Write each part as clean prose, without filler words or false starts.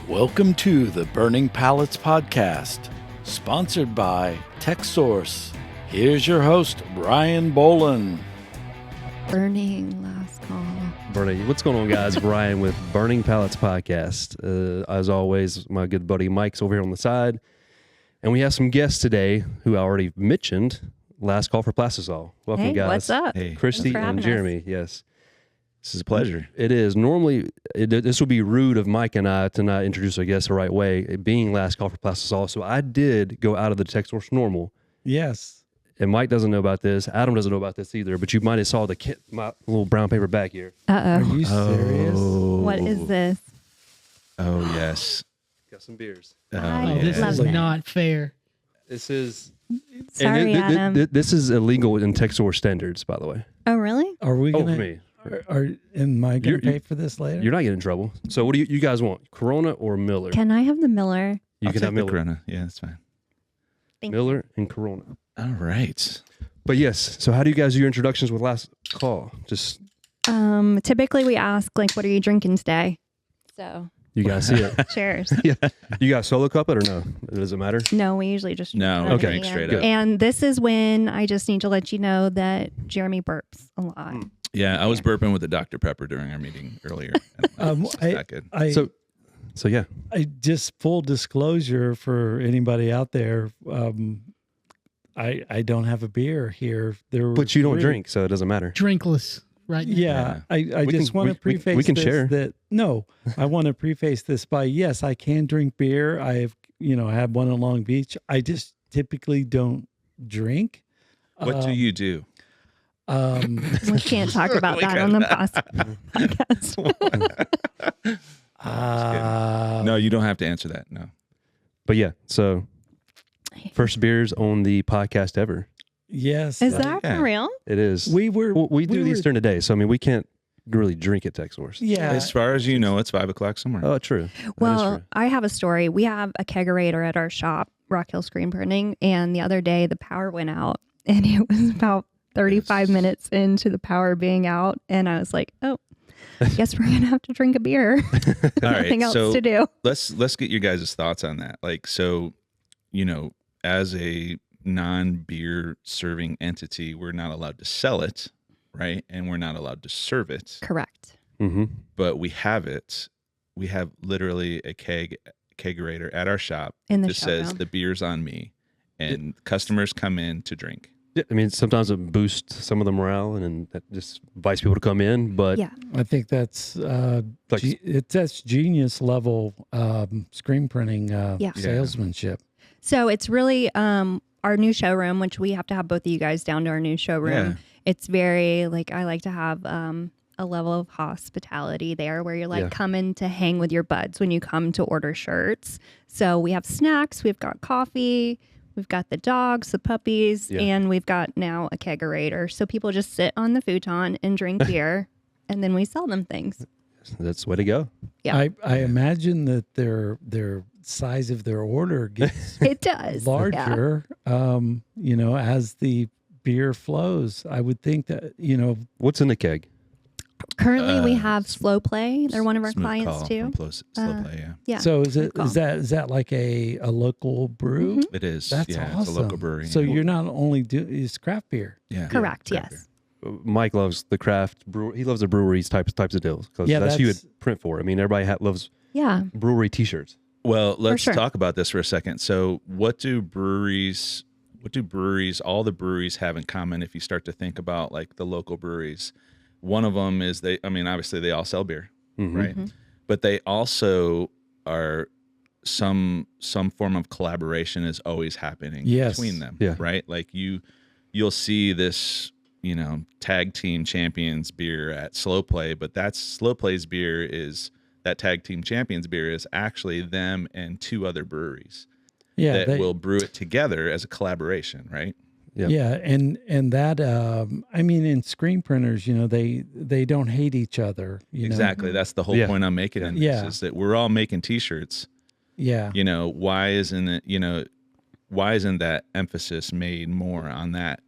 Welcome to the Burning Pallets Podcast, sponsored by Texsource. Here's your host, Brian Boland. Burning last call. Burning. What's going on, guys? Brian with Burning Pallets Podcast. As always, my good buddy Mike's over here on the side. And we have some guests today who I already mentioned. Last call for Plastisol. Welcome, Hey, guys. what's up? Hey, Christy Thanks for and having Jeremy. Yes. this is a pleasure. It is. Normally, this would be rude of Mike and I to not introduce our guests the right way, it being last call for Plastisol. So I did go out of the Texsource normal. Yes. And Mike doesn't know about this. Adam doesn't know about this either. But you might have saw my little brown paper bag here. Are Uh-oh. you serious? What is this? Oh, yes. Got some beers. I Oh, This love is that. not fair. This is... Sorry, Adam. This is illegal in Texsource standards, by the way. Oh, really? Are we Oh, gonna? for me. Am I gonna You're- pay for this later? You're not getting in trouble. So what do you guys want? Corona or Miller? Can I have the Miller? You I'll can take have the Miller. Corona. Yeah, that's fine. Thank Miller and Corona. All right. But yes, so how do you guys do your introductions with last call? Just Typically we ask, like, what are you drinking today? So, you guys see it. cheers. Yeah. You guys solo cup it or no? Does it matter? No, we usually just No, drink okay, it, yeah. straight Good. up. And this is when I just need to let you know that Jeremy burps a lot. Yeah, I was burping with the Dr. Pepper during our meeting earlier. It's not good. So yeah. I just full disclosure for anybody out there. I don't have a beer here. But you don't drink, so it doesn't matter. Drinkless right now. Yeah, I We just can- want to we preface can this share. that no, I want to preface this by yes, I can drink beer. I have I had one in Long Beach. I just typically don't drink. What do you do? We can't talk about that on the podcast. No, you don't have to answer that. No. But yeah, so first beers on the podcast ever. Yes. Is that Yeah. for real? It is. we were? Well, we do were- these during the day, so I mean we can't really drink at Texsource. Yeah. As far as you know, it's 5 o'clock somewhere. Oh, true. That is Well, true. I have a story. We have a kegerator at our shop, Rock Hill Screen Printing, and the other day the power went out, and it was about 35 minutes into the power being out, and I was like, oh, I guess we're gonna have to drink a beer. All Nothing right. else So to do. let's get your guys' thoughts on that. Like, so, as a non-beer serving entity, we're not allowed to sell it, right? And we're not allowed to serve it. Correct. Mm-hmm. But we have it. We have literally a kegerator at our shop In the that says showroom. the beer's on me, and customers come in to drink. Yeah, I mean, sometimes it boosts some of the morale and that just invites people to come in. But Yeah. I think that's Like- that's genius level screen printing Yeah. salesmanship. So it's really our new showroom, which we have to have both of you guys down to our new showroom. Yeah. It's very I like to have a level of hospitality there where you're Yeah. coming to hang with your buds when you come to order shirts. So we have snacks, we've got coffee, we've got the dogs, the puppies, Yeah. and we've got now a kegerator. So people just sit on the futon and drink beer, and then we sell them things. that's the way to go. Yeah. I imagine that their size of their order gets It does. Yeah. larger as the beer flows. I would think that What's in the keg? Currently, we have Slow Play. They're one of our Smooth clients call too. from Slow Play, yeah. Yeah. so is good call. that like a local brew? Mhm. It is. That's yeah, awesome. it's a local brewery. So you're not only it's craft beer. yeah. Correct. craft Yes. Mike loves the craft brewery. He loves the breweries types of deals because Yeah, that's who you would that's- print for. I mean, everybody loves Yeah. brewery T-shirts. Well, let's sure. talk about this for a second. So, what do all the breweries have in common if you start to think about like the local breweries? One of them is obviously they all sell beer, Mhm. right? But they also are some form of collaboration is always happening Yes. between them, Yeah. right? Like you'll see this, tag team champions beer at Slow Play, but that's Slow Play's beer is that tag team champions beer is actually them and 2 other breweries Yeah, that will brew it together as a collaboration, right? Yeah. Yeah, and that in screen printers, they don't hate each other. Exactly. That's the whole Yeah. point I'm making in this Yeah. is that we're all making T-shirts. Yeah. Why isn't it? why isn't that emphasis made more on that,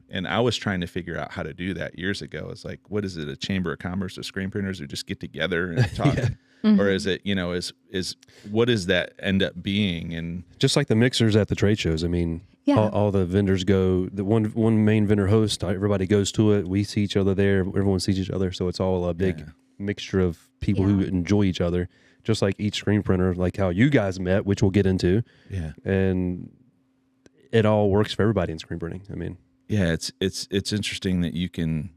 And I was trying to figure out how to do that years ago. It's like, what is it, a chamber of commerce of screen printers who just get together and talk? Or is it, is what does that end up being? And just like the mixers at the trade shows. I mean, Yeah. all the vendors go, the one main vendor host, everybody goes to it. We see each other there. Everyone sees each other. So it's all a big mixture of people who enjoy each other, just like each screen printer, like how you guys met, which we'll get into. Yeah. And it all works for everybody in screen printing. I mean, yeah, it's interesting that you can,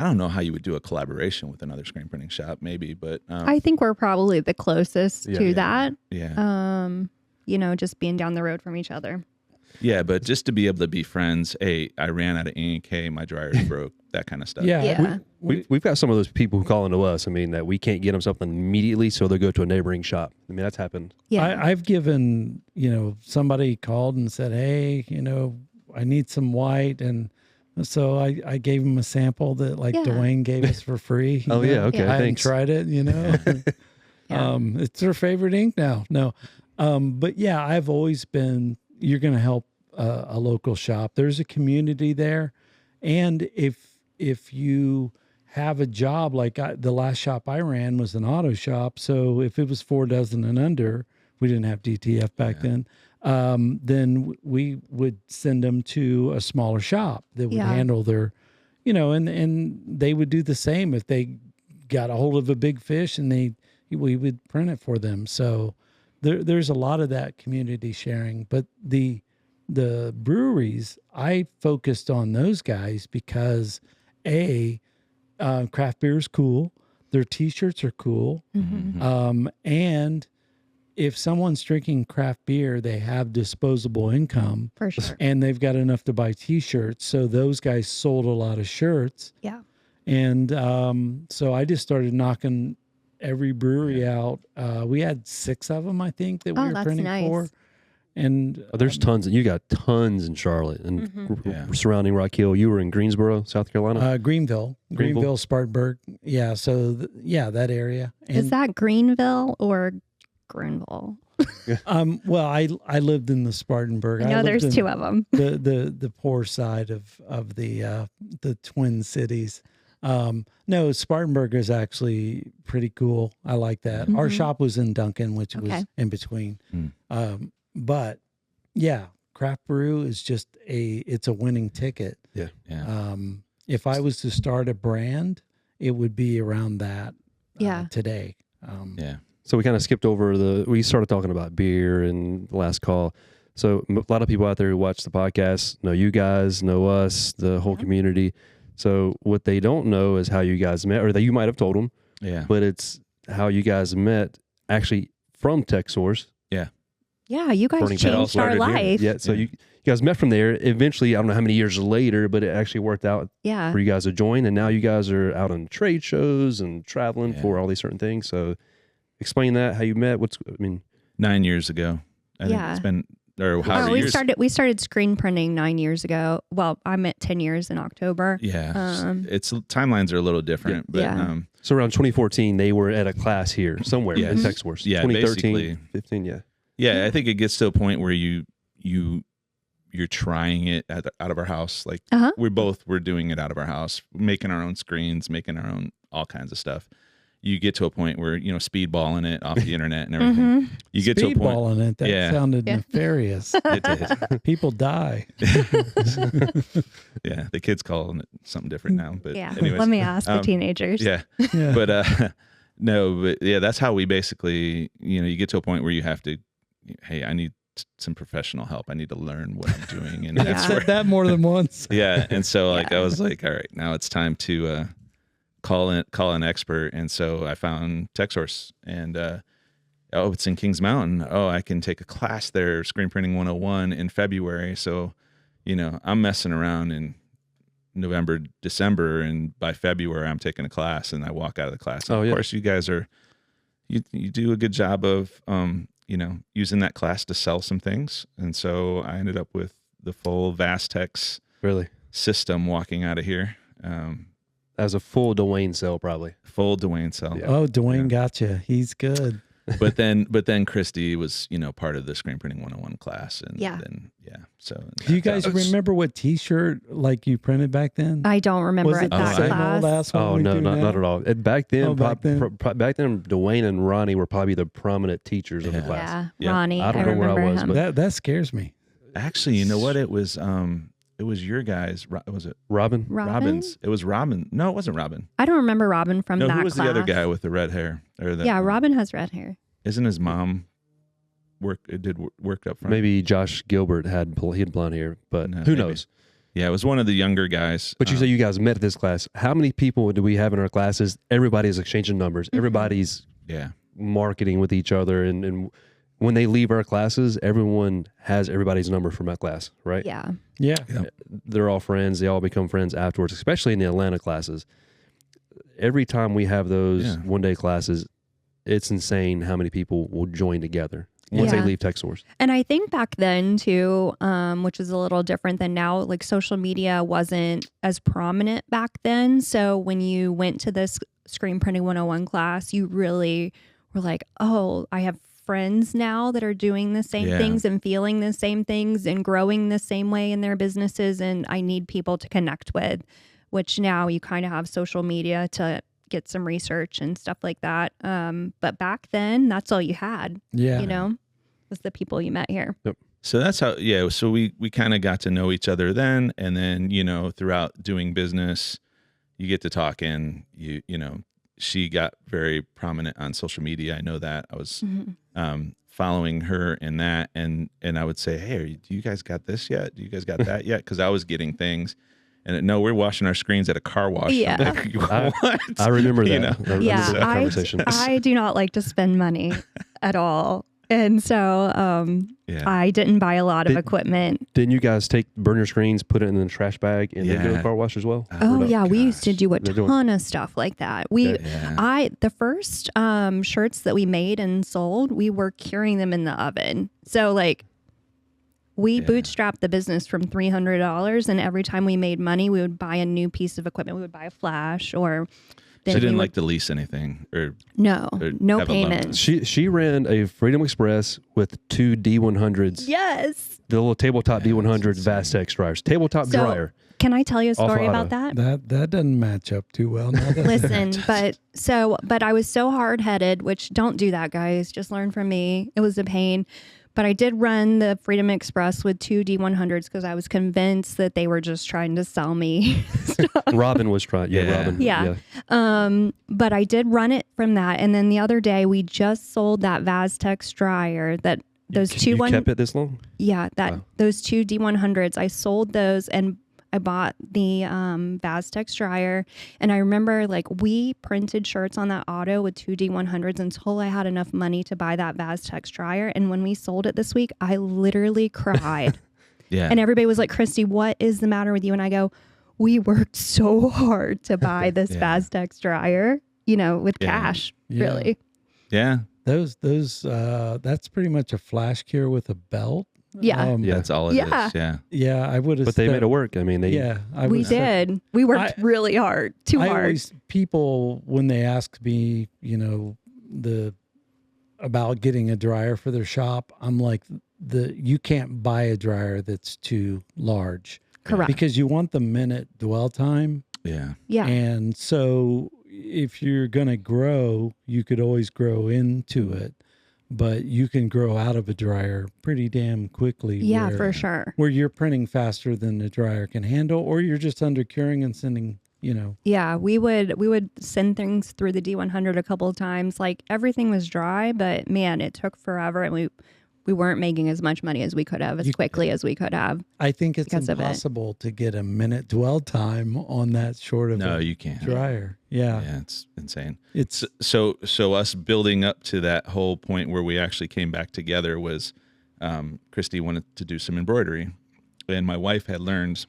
I don't know how you would do a collaboration with another screen printing shop, maybe, but I think we're probably the closest to that. Yeah. Just being down the road from each other. Yeah, but just to be able to be friends, hey, I ran out of ink, hey, my dryer's broke, that kind of stuff. Yeah. We've got some of those people who call into us. I mean, that we can't get them something immediately, so they'll go to a neighboring shop. I mean, that's happened. Yeah. I've given, somebody called and said, hey, I need some white. And so I gave him a sample that Dwayne gave us for free. Okay. I hadn't Thanks. tried it, It's their favorite ink now. No. But yeah, I've always been, you're going to help a local shop. There's a community there. And if you have a job, the last shop I ran was an auto shop. So if it was 4 dozen and under, we didn't have DTF back then we would send them to a smaller shop that would handle their, and they would do the same if they got a hold of a big fish and we would print it for them. So there's a lot of that community sharing, but the breweries, I focused on those guys because craft beer is cool. Their t-shirts are cool. And if someone's drinking craft beer, they have disposable income For sure. and they've got enough to buy t-shirts. So those guys sold a lot of shirts. Yeah. And so I just started knocking every brewery out. We had 6 of them, I think, that we were that's printing nice. for. And There's tons, and you got tons in Charlotte and surrounding Rock Hill. You were in Greensboro, South Carolina. Greenville, Spartanburg. Yeah. So that area. And, Is that Greenville or Greenville? well, I lived in the Spartanburg. I know lived there's in 2 of them. the poor side of the Twin Cities. No, Spartanburg is actually pretty cool. I like that. Our shop was in Duncan, which was in between. But yeah, craft brew is just it's a winning ticket. Yeah. If I was to start a brand, it would be around that today. So we kind of skipped over we started talking about beer in the last call. So a lot of people out there who watch the podcast know you guys, know us, the whole community. So what they don't know is how you guys met, or that you might have told them. Yeah. But it's how you guys met actually from Texsource. Yeah, you guys Burning Panel changed our started here. life. Yeah, so you guys met from there. Eventually, I don't know how many years later, but it actually worked out Yeah. for you guys to join. And now you guys are out on trade shows and traveling for all these certain things. So explain that, how you met. 9 years ago. I think it's been, or however we years. started screen printing 9 years ago. Well, I meant 10 years in October. Yeah. It's timelines are a little different, but So around 2014, they were at a class here somewhere in Texsource. Yeah, 2013, basically. 15, yeah. Yeah, I think it gets to a point where you're trying it out of our house. Like we're doing it out of our house, making our own screens, making our own all kinds of stuff. You get to a point where speedballing it off the internet and everything. You get to a point. Speedballing it. That sounded nefarious. It did. People die. Yeah, the kids calling it something different now. But anyways, let me ask the teenagers. Yeah. But no, but yeah, that's how we basically. You get to a point where you have to. Hey, I need some professional help. I need to learn what I'm doing, and I've said that more than once. Yeah, and so I was like, all right, now it's time to call an expert, and so I found Texsource, and it's in Kings Mountain. Oh, I can take a class there, Screen Printing 101 in February. So, I'm messing around in November, December, and by February I'm taking a class, and I walk out of the class. And of course, you guys you do a good job of using that class to sell some things. And so I ended up with the full Vastex system walking out of here. As a full Dwayne sale, probably. Full Dwayne sale. Yeah. Oh, Dwayne got you. He's good. but then Christy was, part of the screen printing 101 class. And Yeah. then, so. Do you guys remember what T-shirt like you printed back then? I don't remember Was at it the that same class. old ass one Oh we no, do not now? at all. Back then, Oh, back then? back then, Dwayne and Ronnie were probably the prominent teachers of the Yeah. class. Yeah, Yeah. Ronnie. I don't know where I remember was, him. but- That scares me. Actually, you know what? It was your guys. Was it Robin, Robin's? It was Robin. No, it wasn't Robin. I don't remember Robin from No, that who was class. the other guy with the red hair? Or the, Yeah, Robin has red hair. Isn't his mom worked up front? maybe Josh Gilbert he had blonde hair, but No, who maybe. knows? Yeah, it was one of the younger guys. But you say you guys met at this class. How many people do we have in our classes? Everybody's exchanging numbers. Everybody's yeah, marketing with each other, and when they leave our classes, everyone has everybody's number from that class, right? Yeah. Yeah. They're all friends. They all become friends afterwards, especially in the Atlanta classes. Every time we have those one-day classes, it's insane how many people will join together once they Yeah. leave Texsource. And I think back then too, which is a little different than now, like social media wasn't as prominent back then. So when you went to this Screen Printing 101 class, you really were like, oh, I have friends now that are doing the same Yeah. things and feeling the same things and growing the same way in their businesses. And I need people to connect with, which now you kind of have social media to get some research and stuff like that. But back then, that's all you had. Yeah. Was the people you met here. So that's how. Yeah, so we kind of got to know each other then, and then throughout doing business, you get to talking. She got very prominent on social media. I know that I was following her in that, and I would say, hey, do you guys got this yet? Do you guys got that yet? Because I was getting things. And no, we're washing our screens at a car wash. Yeah. I'm like, what? I remember that. You know? I remember Yeah, that conversation. I do not like to spend money at all. And so Yeah. I didn't buy a lot of Did- equipment. Didn't you guys burn your screens, put it in the trash bag, and then go to the Yeah. car wash as well? Oh yeah, we used to gosh. do a They're doing- ton of stuff like that. We Yeah. the first shirts that we made and sold, we were curing them in the oven. So like we Yeah. bootstrapped the business from $300, and every time we made money, we would buy a new piece of equipment. We would buy a flash, or She then we didn't would- like to lease anything, or no or no have a loan. payments. She ran a Freedom Express with 2 D100s, Yes. the little tabletop Yeah, D100 that's insane. Vastex dryers, tabletop So- dryer. Can I tell you a Off story auto. about that? That doesn't match up too well. Now that Listen, but I was so hard headed, which don't do that, guys. Just learn from me. It was a pain. But I did run the Freedom Express with 2 D100s because I was convinced that they were just trying to sell me. Robin was trying. Yeah, Yeah. Robin. Yeah. But I did run it from that. And then the other day we just sold that Vastex dryer that those You two kept it this long? Yeah, Wow. those 2 D100s. I sold those and I bought the Vastex dryer. And I remember like we printed shirts on that auto with 2 D100s until I had enough money to buy that Vastex dryer. And when we sold it this week, I literally cried. Yeah. And everybody was like, Christy, what is the matter with you? And I go, we worked so hard to buy this Yeah. Vastex dryer, with Yeah. cash, Yeah. really. yeah. those that's pretty much a flash cure with a belt. Yeah. Yeah. That's all it is. Yeah. Yeah. Yeah, I would have. But they made it work. I mean, We did. We worked really hard, too hard. Always, people when they ask me, about getting a dryer for their shop, I'm like, you can't buy a dryer that's too large. Correct. Because you want the minute dwell time. Yeah. Yeah. And so if you're going to grow, you could always grow into it, but you can grow out of a dryer pretty damn quickly. Yeah, for sure. Where you're printing faster than the dryer can handle, or you're just under curing and sending, Yeah, we would send things through the D100 a couple of times. Like everything was dry, but man, it took forever, and we weren't making as much money as we could have, as quickly as we could have. I think it's because of it. impossible to get a minute dwell time on that short of No, a you can't. dryer. Yeah. Yeah, it's insane. It's So us building up to that whole point where we actually came back together was Christy wanted to do some embroidery, and my wife had learned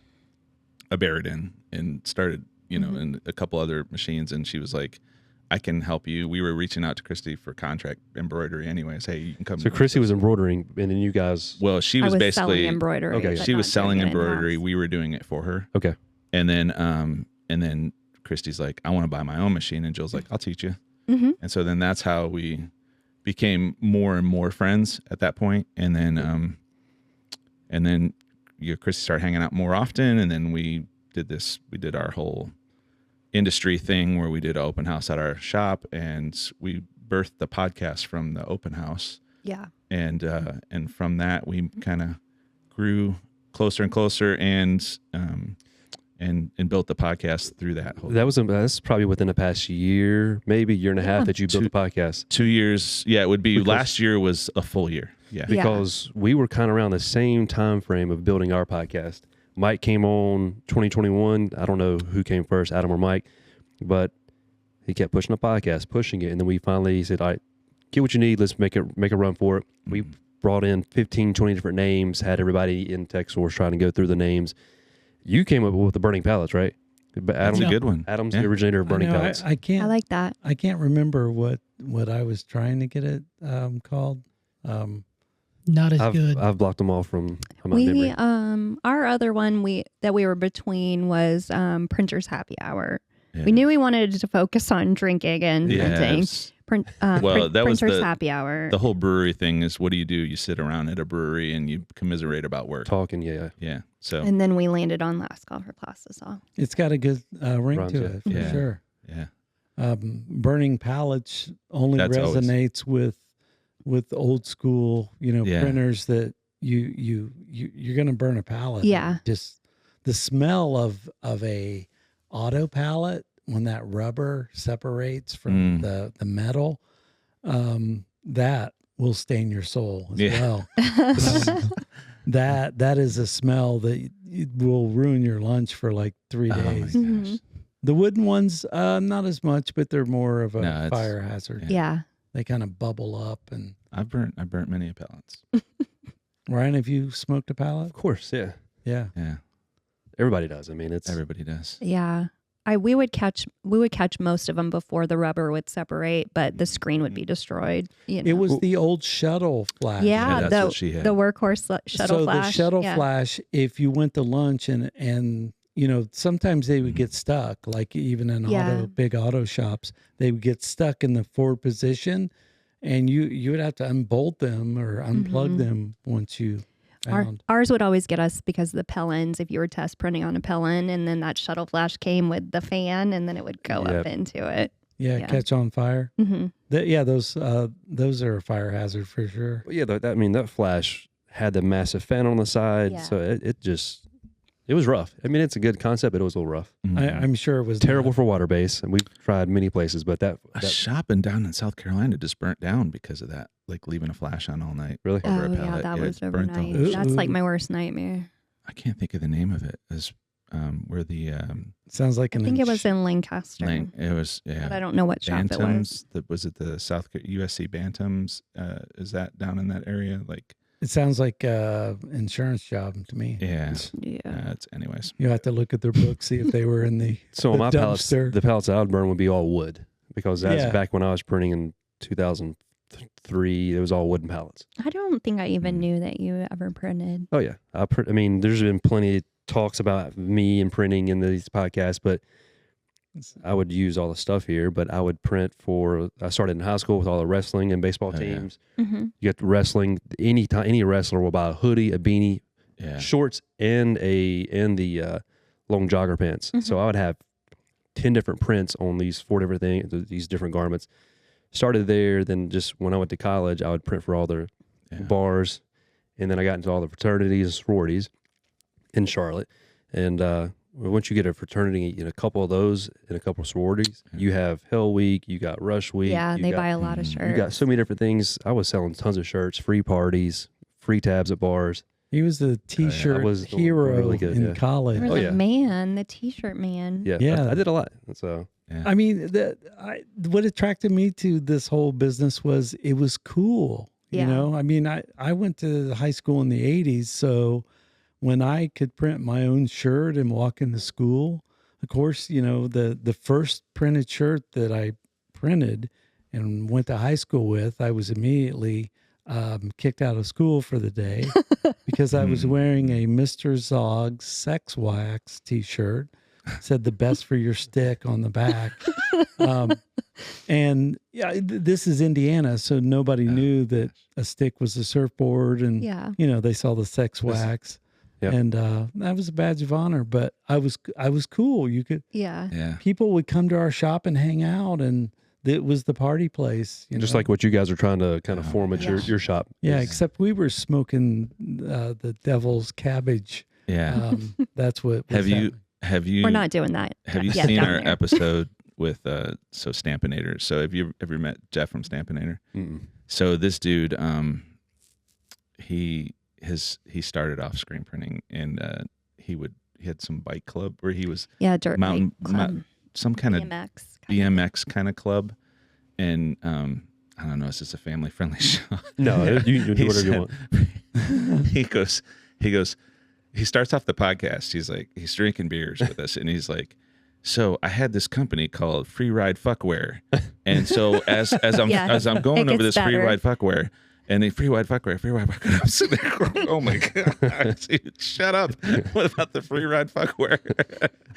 a Baradin and started, and a couple other machines, and she was like, I can help you. We were reaching out to Christy for contract embroidery anyways. Hey, you can come. So Christy was embroidering, and then you guys. Well, she I was selling basically embroidery. Okay. but she was not selling doing it embroidery. in-house. We were doing it for her. Okay. And then Christy's like, I want to buy my own machine, and Jill's like, I'll teach you. Mhm. And so then that's how we became more and more friends at that point, and then Christy started hanging out more often, and then we did our whole industry thing where we did an open house at our shop, and we birthed the podcast from the open house. Yeah. And from that we kind of grew closer and closer, and built the podcast through that whole. That's probably within the past year, maybe year and a half that you built the podcast. 2 years. Yeah, it would be. Last year was a full year. Yeah. Because we were kind of around the same time frame of building our podcast. Mike came on 2021. I don't know who came first, Adam or Mike, but he kept pushing the podcast, pushing it. And then we finally said, all right, get what you need. Let's make a run for it. We brought in 15, 20 different names, had everybody in Texsource trying to go through the names. You came up with the burning pallets, right? But That's a good one. Adam's the originator of burning pallets. I can't. I like that. I can't remember what I was trying to get it called. Not as good. I've blocked them all from my memory. Our other one that we were between was Printer's Happy Hour. Yeah. We knew we wanted to focus on drinking and printing. That was Printer's Happy Hour. The whole brewery thing is, what do? You sit around at a brewery and you commiserate about work. Talking, yeah. So And then we landed on Last Call for Plastisol. It's got a good ring to it, for Yeah. sure. Yeah. Burning pallets only That's resonates with old school, Yeah. printers that you're going to burn a pallet. Yeah. Just the smell of a auto pallet when that rubber separates from the metal, that will stain your soul as well. That is a smell that will ruin your lunch for like 3 days. Oh my gosh. The wooden ones, not as much, but they're more of a No, fire hazard. Yeah. They kind of bubble up. And I burnt many pallets. Ryan, have you smoked a pallet? Of course, yeah. Yeah. Yeah. Everybody does. I mean, it's Everybody does. Yeah. We would catch most of them before the rubber would separate, but the screen would be destroyed. It was the old shuttle flash. Yeah, that's what she had. the workhorse shuttle so flash. the shuttle yeah. flash, if you went to lunch and sometimes they would get stuck, like even in big auto shops, they would get stuck in the forward position, and you would have to unbolt them or unplug them once you found. Ours would always get us because of the pellins. If you were test printing on a pellin, and then that shuttle flash came with the fan, and then it would go up into it. Yeah, catch on fire. Mm-hmm. Those are a fire hazard for sure. Well, yeah, that flash had the massive fan on the side, so it was rough. I mean, it's a good concept, but it was a little rough. I'm sure it was Terrible for water base, and we've tried many places, but that shop down in South Carolina just burnt down because of that, like leaving a flash on all night. Really? Over a Oh yeah, pallet. that Yeah, was it burnt the overnight. whole- That's like my worst nightmare. I can't think of the name of it. As where the Sounds like I think it was in Lancaster, it was but I don't know what shop it was. Bantams. Was it the USC Bantams? Is that down in that area? Like It sounds like insurance job to me. yeah. Yeah. It's anyways. You have to look at their book, see if they were in the So the my pallets, dumpster. the pallets I would burn would be all wood, because that's Yeah. back when I was printing in 2003. It was all wooden pallets. I don't think I even knew that you ever printed. Oh yeah, I mean, there's been plenty of talks about me and printing in these podcasts, but I would use all the stuff here. But I would print I started in high school with all the wrestling and baseball teams. Mm-hmm. You get wrestling. Any wrestler will buy a hoodie, a beanie, shorts, and the long jogger pants. So I would have 10 different prints on these 4 different things, these different garments. Started there, then just when I went to college, I would print for all the bars, and then I got into all the fraternities and sororities in Charlotte. And once you get a fraternity in a couple of those, in a couple of sororities, you have Hell Week, you got Rush Week. Yeah, they buy a lot of shirts. You got so many different things. I was selling tons of shirts, free parties, free tabs at bars. He was the T-shirt was hero really good, in college. Or Oh, the yeah. man, the T-shirt man. Yeah. I did a lot. So I mean, what attracted me to this whole business was it was cool. Yeah. You know, I mean, I went to high school in the 80s, so when I could print my own shirt and walk into school, of course, the first printed shirt that I printed and went to high school with, I was immediately kicked out of school for the day because I was wearing a Mr. Zog's Sex Wax T-shirt. said the best for your stick on the back. And yeah, this is Indiana, so nobody knew that a stick was a surfboard, and they saw the sex wax. Yep. And that was a badge of honor, but I was cool. You could, people would come to our shop and hang out, and it was the party place. Just like what you guys are trying to kind of form at your shop. Yeah, except we were smoking the devil's cabbage. Yeah. That's what was have you We're not doing that. Have you seen our episode with Stampinator? So have you ever met Jeff from Stampinator? Mm-mm. So this dude, he started off screen printing, and he had some bike club where he was dirt mountain bike club. Some kind of BMX kind of club, and I don't know, it's just a family friendly show. No, you do whatever you want. He starts off the podcast. He's drinking beers with us, and he's like, so I had this company called Free Ride Fuckware, and so as I'm going over this better. Free Ride Fuckware, and the Free Ride Fuckware, I'm sitting there going, oh my god, dude, shut up! What about the Free Ride Fuckware?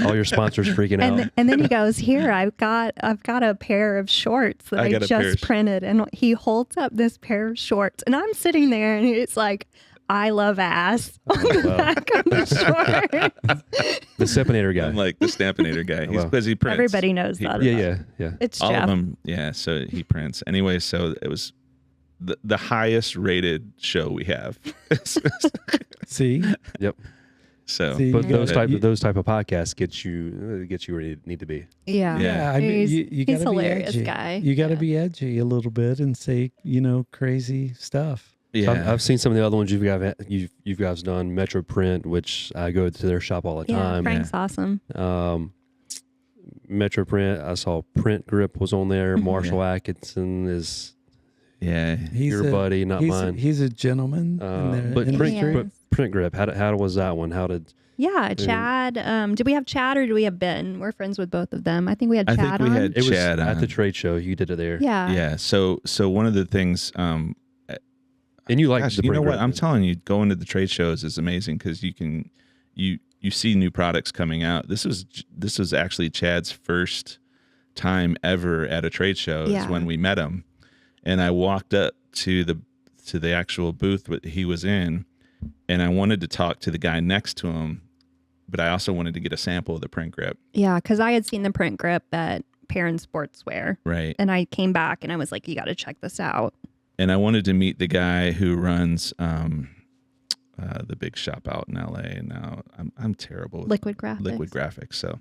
All your sponsors freaking out. And then he goes, here, I've got a pair of shorts that I just printed, and he holds up this pair of shorts, and I'm sitting there, and it's like, I love ass on the back of the shorts. The Stampinator guy. I'm like the Stampinator guy. He's because he prints. Everybody knows that. Yeah. It's all Jeff. of them. Yeah, so he prints. Anyway, so it was the highest rated show we have. See? Yep. So, but those type of podcasts get you where you need to be. Yeah. I mean, you gotta he's a hilarious be edgy. guy. You got to be edgy a little bit and say, crazy stuff. yeah, I've seen some of the other ones you guys done. Metro Print, which I go to their shop all the time. Frank's awesome. Metro Print, I saw Print Grip was on there. Marshall Atkinson is your buddy, not mine. He's a gentleman. But Print Grip, how was that one? How did? Yeah, Chad. Did we have Chad or did we have Ben? We're friends with both of them. I think we had Chad on. It was Chad at the trade show. You did it there. Yeah. Yeah. So one of the things, and you like gosh, the you know Print what? Grip. I'm telling you, going to the trade shows is amazing because you see new products coming out. This was actually Chad's first time ever at a trade show is when we met him, and I walked up to the actual booth he was in, and I wanted to talk to the guy next to him, but I also wanted to get a sample of the Print Grip. Yeah, because I had seen the Print Grip at Perrin Sportswear, right? And I came back and I was like, you got to check this out. And I wanted to meet the guy who runs the big shop out in LA. And now I'm terrible with Liquid Graphics. So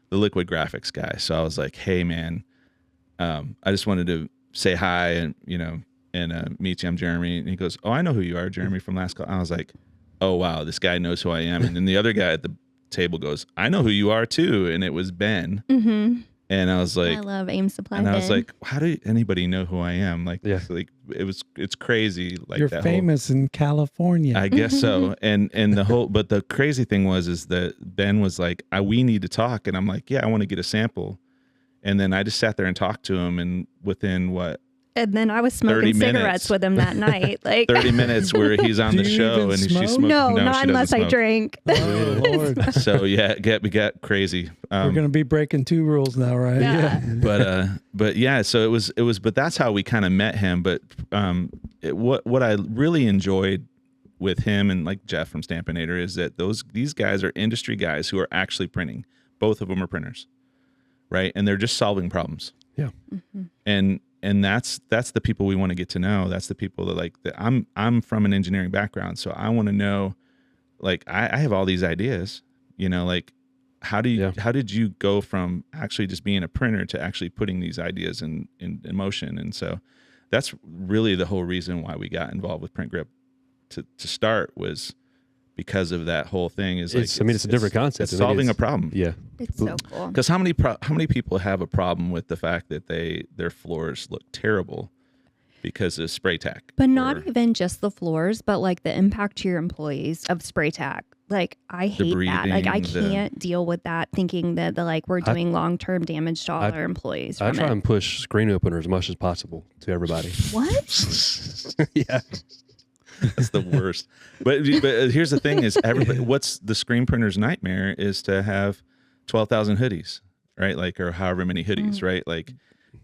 the Liquid Graphics guy. So I was like, hey man, I just wanted to say hi and meet you. I'm Jeremy. And he goes, oh, I know who you are, Jeremy from last call. I was like, oh wow, this guy knows who I am. And then the other guy at the table goes, I know who you are too. And it was Ben. Mm-hmm. And I was like, I love AIM Supply. And I was like, how do anybody know who I am? Like, it's crazy. Like you're famous in California. I guess so. And but the crazy thing is that Ben was like, we need to talk. And I'm like, yeah, I want to get a sample. And then I just sat there and talked to him. And within and then I was smoking cigarettes with him that night. Like 30 minutes where he's on the show and she's smoking. No, not unless I drink. Oh, Lord. So yeah, we got crazy. We're going to be breaking 2 rules now, right? Yeah. But yeah, so it was, but that's how we kind of met him. But what I really enjoyed with him and like Jeff from Stampinator is that these guys are industry guys who are actually printing. Both of them are printers, right? And they're just solving problems. Yeah. Mm-hmm. And that's the people we want to get to know. That's the people that I'm from an engineering background, so I want to know, like I have all these ideas, like how did you go from actually just being a printer to actually putting these ideas in motion? And so that's really the whole reason why we got involved with Print Grip to start was because of that whole thing. It's a different concept. It's solving a problem. Yeah, it's so cool. Because how many people have a problem with the fact that their floors look terrible because of spray tack? But not even just the floors, but like the impact to your employees of spray tack. Like I hate that. Like I can't deal with that. Thinking that we're doing long-term damage to all our employees. I try and push screen opener as much as possible to everybody. What? Yeah. That's the worst. But here's the thing: is everybody. What's the screen printer's nightmare is to have 12,000 hoodies, right? Like, or however many hoodies, right? Like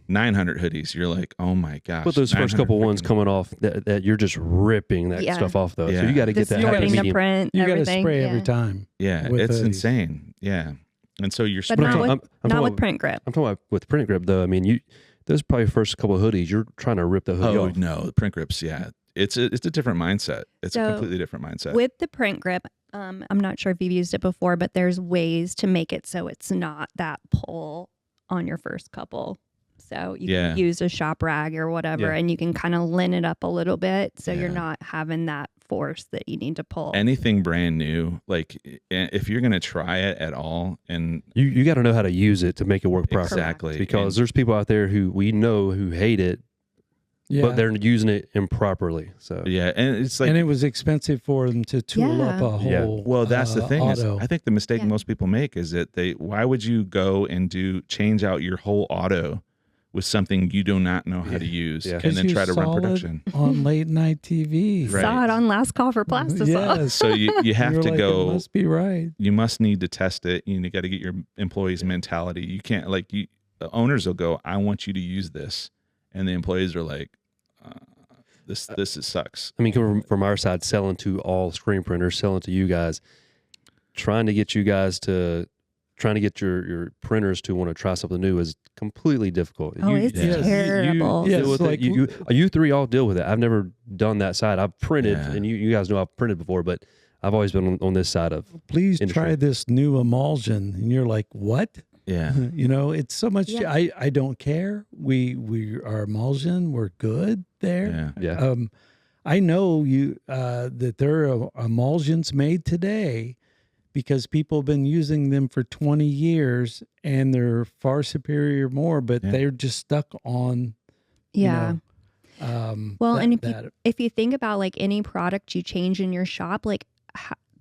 900 hoodies. You're like, oh my gosh. But those first 900 couple ones freaking- coming off, that you're just ripping that Yeah. stuff off though. So Yeah. you got to The get that happy sorting, the medium. print, You got to everything. spray every time. Yeah, with it's hoodies. insane. Yeah. And so you're But spraying. not with, I'm not talking with about- print grip. I'm talking about with print grip though. I mean, those probably first couple of hoodies, you're trying to rip the hoodie Oh off. no, the print grips. Yeah, it's a different mindset. It's a So, completely different mindset. With the print grip, I'm not sure if you've used it before, but there's ways to make it so it's not that pull on your first couple. So you Yeah. can use a shop rag or whatever, Yeah. and you can kind of lint it up a little bit so you're Yeah. not having that force that you need to pull. Anything brand new, like if you're gonna try it at all, and You got to know how to use it to make it work properly. exactly Because there's people out there who we know who hate it, Yeah. but they're using it improperly. So and it's like and it was expensive for them to tool up a Yeah. whole. well, that's the thing. Is, Auto. I think the mistake Yeah. most people make is that why would you go and change out your whole auto with something you do not know how to use, Yeah. and 'Cause then you try to run saw it production? on late night TV. Right. Saw it on Last Call for Plastisol. Yes. So you have You're to like, go. It must be right. You must need to test it. You got to get your employees' mentality. You can't the owners will go, I want you to use this, and the employees are like, this sucks. I mean, from our side, selling to all screen printers, selling to you guys, trying to get your printers to want to try something new is completely difficult. Oh, it's Yeah. terrible. Yeah, deal with it's it. like- You three all deal with it. I've never done that side. I've printed, Yeah. and you guys know I've printed before, but I've always been on this side of. Please industry. try this new emulsion, and you're like, what? Yeah. It's so much. Yeah. I don't care. We are emulsion. We're good there. Yeah. Yeah, I know that there are emulsions made today because people have been using them for 20 years and they're far superior more, but Yeah. they're just stuck on. Yeah. Well, that- and that- if you think about like any product you change in your shop, like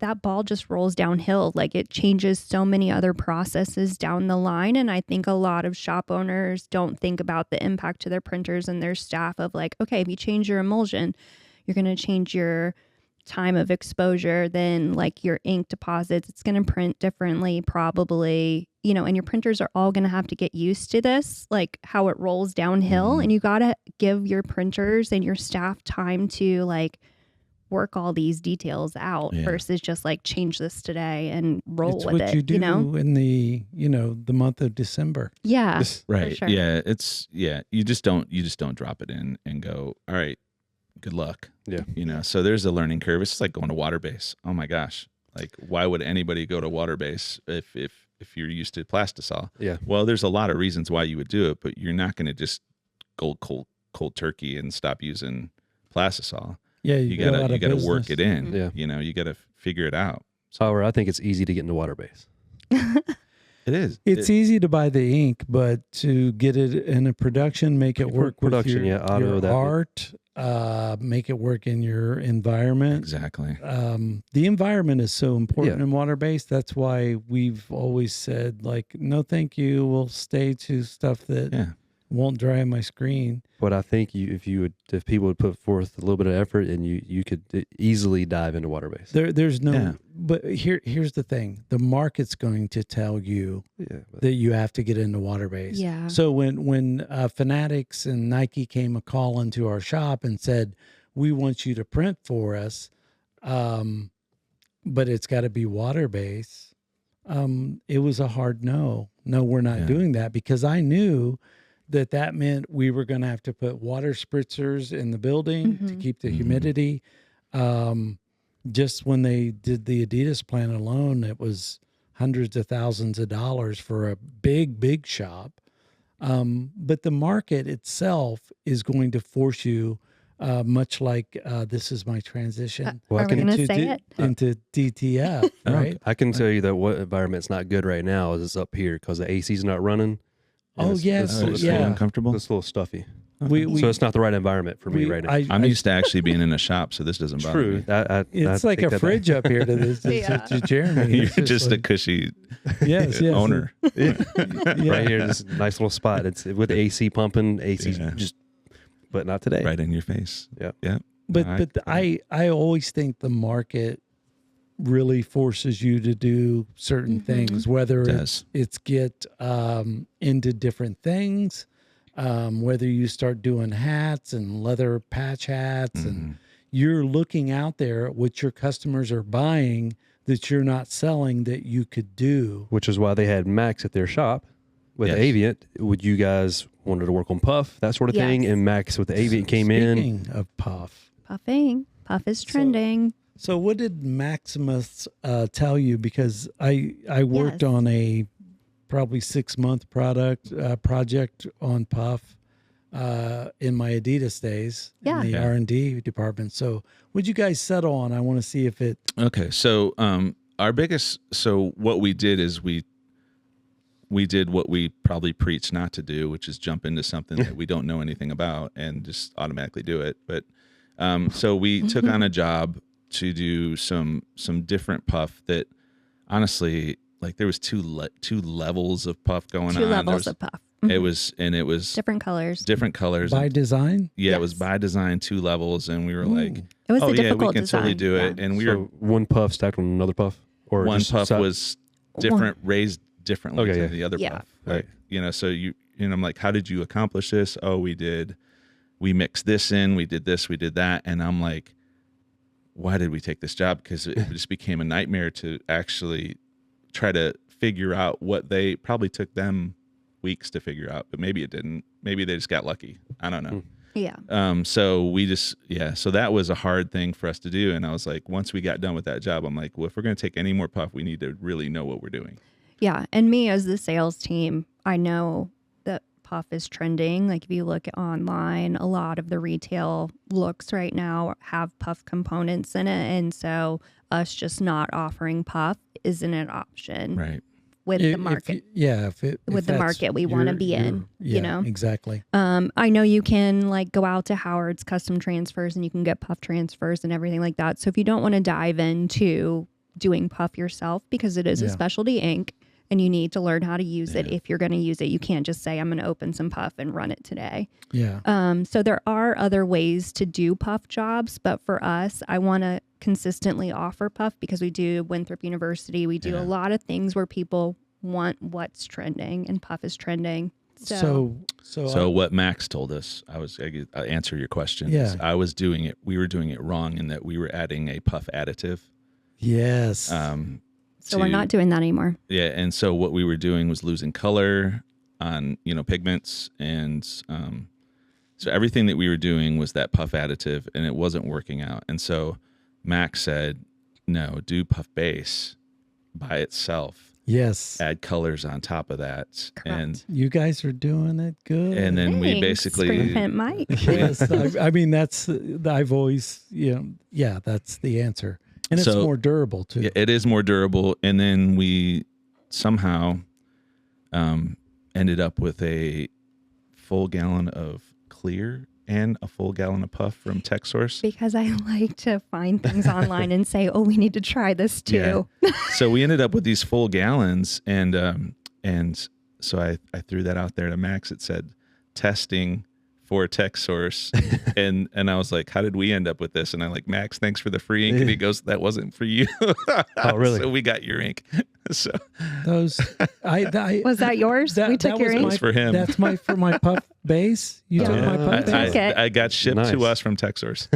that ball just rolls downhill. Like it changes so many other processes down the line. And I think a lot of shop owners don't think about the impact to their printers and their staff of like, okay, if you change your emulsion, you're going to change your time of exposure, then like your ink deposits, it's going to print differently probably, and your printers are all going to have to get used to this, like how it rolls downhill. And you got to give your printers and your staff time to like work all these details out versus just like change this today and roll it's with what it, you do in the the month of December. Yeah. Right. sure. Yeah. You just don't drop it in and go, all right, good luck. Yeah. So there's a learning curve. It's just like going to water base. Oh my gosh. Like, why would anybody go to water base if you're used to Plastisol? Yeah. Well, there's a lot of reasons why you would do it, but you're not going to just go cold turkey and stop using Plastisol. Yeah, You go out gotta of work business. it in. Yeah. You gotta figure it out. However, I think it's easy to get into water base. It is. It's easy to buy the ink, but to get it in a production, make it work Production, with your, yeah, auto, your that- art, make it work in your environment. Exactly. The environment is so important Yeah. in water based. That's why we've always said, like, no, thank you. We'll stay to stuff that Yeah. won't dry on my screen. But I think if people would put forth a little bit of effort, and you could easily dive into water base. There's no. Yeah. But here's the thing: the market's going to tell you Yeah, that you have to get into water base. Yeah. So when Fanatics and Nike came a call into our shop and said, "We want you to print for us, but it's got to be water base," it was a hard no. No, we're not Yeah. doing that, because I knew that meant we were going to have to put water spritzers in the building to keep the humidity. Just when they did the Adidas plant alone, it was hundreds of thousands of dollars for a big shop. But the market itself is going to force you, much like this is my transition Well, Are we gonna into say it? into DTF, right? I can tell you that what environment's not good right now is up here because the AC's not running. and Oh, it's- yes, it's, Oh, it's, it's a little yeah. uncomfortable. it's a little stuffy. We So it's not the right environment for me right now. I'm used to actually being in a shop, so this doesn't bother True. me. It's like take a that fridge up here to this Yeah. to Jeremy. You're It's just a like- cushy yes. owner. Yeah. right here, this nice little spot. It's with the AC pumping. AC's Yeah. just, but not today. Right in your face. Yeah. Yeah. But I- I always think the market really forces you to do certain things, whether it's get into different things, whether you start doing hats and leather patch hats, and you're looking out there at what your customers are buying that you're not selling that you could do. Which is why they had Max at their shop with Avient. Would you guys wanted to work on puff, that sort of thing? And Max with the Avient came in. Speaking of puff. Puff is trending. So what did Maximus tell you? Because I worked on a probably 6-month project on puff in my Adidas days in the R&D department. So what'd you guys settle on? I want to see if it... Okay. So what we did is we did what we probably preach not to do, which is jump into something that we don't know anything about and just automatically do it. But so we took on a job to do some different puff that honestly, like there was two levels of puff going on. Two levels of puff. It was different colors. By design? Yeah, it was by design, 2 levels, and we were like, it was "Oh a yeah, we difficult can totally do it." Yeah. And we So were one puff stacked on another puff, or one just puff was different, raised differently than the other puff. Right. So I'm like, "How did you accomplish this?" "Oh, we mixed this in, we did this, we did that," and I'm like, "Why did we take this job?" Because it just became a nightmare to actually try to figure out what they probably took them weeks to figure out, but maybe it didn't. Maybe they just got lucky. I don't know. Yeah. So that was a hard thing for us to do. And I was like, once we got done with that job, I'm like, well, if we're going to take any more puff, we need to really know what we're doing. Yeah. And me as the sales team, I know that puff is trending. Like if you look online, a lot of the retail looks right now have puff components in it. And so us just not offering puff isn't an option. Right. With the market. With the market we want to be in, you know? Exactly. I know you can like go out to Howard's custom transfers and you can get puff transfers and everything like that. So if you don't want to dive into doing puff yourself, because it is a specialty ink and you need to learn how to use it. If you're going to use it, you can't just say, I'm going to open some puff and run it today. Yeah. So there are other ways to do puff jobs, but for us, I want to consistently offer puff because we do Winthrop University. We do a lot of things where people want what's trending, and puff is trending. So what Max told us, I answer your question. Yeah. We were doing it wrong in that we were adding a puff additive. Yes. So we're not doing that anymore. Yeah. And so what we were doing was losing color on, pigments. And so everything that we were doing was that puff additive, and it wasn't working out. And so Max said, no, do puff base by itself. Yes. Add colors on top of that. Correct. And you guys are doing it good. And then we Thanks, basically Screen Mike. Yes. I mean, I've always, that's the answer. And it's more durable too. Yeah, it is more durable. And then we somehow ended up with a full gallon of clear and a full gallon of puff from Texsource. Because I like to find things online and say, oh, we need to try this too. Yeah. So we ended up with these full gallons, and so I threw that out there to Max. It said testing for Texsource, and I was like, how did we end up with this? And I'm like, Max, thanks for the free ink. And he goes, that wasn't for you. Oh, really? So we got your ink. So was that yours? We took your ink. Was for him. That's for my puff base. You took my puff base. I got shipped to us from Texsource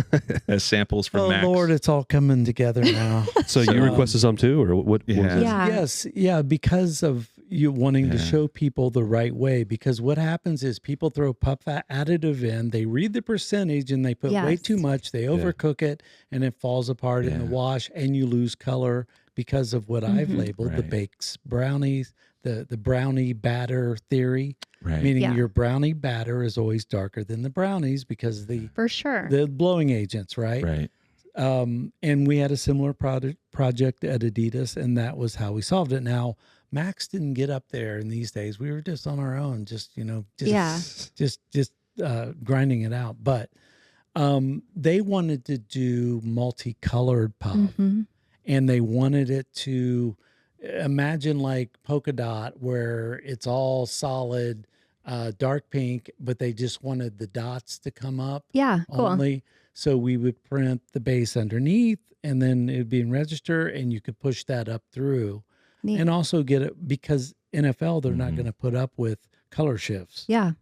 as samples from Max. Oh Lord, it's all coming together now. So you requested some too, or what? Yeah. Yes, because of you wanting to show people the right way. Because what happens is people throw puff additive in, they read the percentage and they put way too much, they overcook it, and it falls apart in the wash, and you lose color because of what I've labeled the bakes brownies, the brownie batter theory. Right. Meaning your brownie batter is always darker than the brownies because for sure the blowing agents, right? Right. And we had a similar project at Adidas, and that was how we solved it. Now, Max didn't get up there in these days. We were just on our own, just grinding it out. But they wanted to do multicolored puff, and they wanted it to imagine like polka dot, where it's all solid, dark pink, but they just wanted the dots to come up. Yeah, cool. Only. So we would print the base underneath, and then it would be in register, and you could push that up through. Neat. And also get it, because NFL, they're not going to put up with color shifts. Yeah.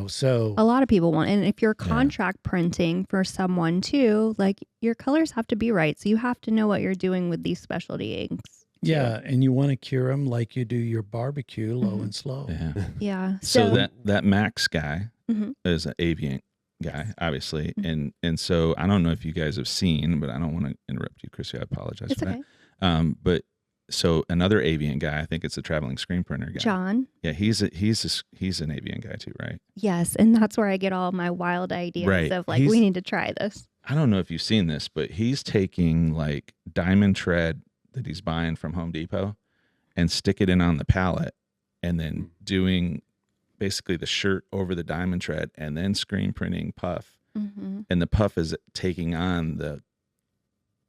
So A lot of people want, and if you're contract printing for someone too, like your colors have to be right. So you have to know what you're doing with these specialty inks. yeah, and you want to cure them like you do your barbecue, low and slow. Yeah. Yeah. So that Max guy Mhm. is an avian guy, obviously, and so I don't know if you guys have seen, but I don't want to interrupt you, Chrissy. I apologize It's for okay. that. But so another avian guy, I think it's a traveling screen printer guy. John. Yeah, he's an avian guy too, right? Yes. And that's where I get all my wild ideas Right. of like, He's- we need to try this. I don't know if you've seen this, but he's taking like diamond tread that he's buying from Home Depot and stick it in on the pallet, and then doing basically the shirt over the diamond tread, and then screen printing puff. Mm-hmm. And the puff is taking on the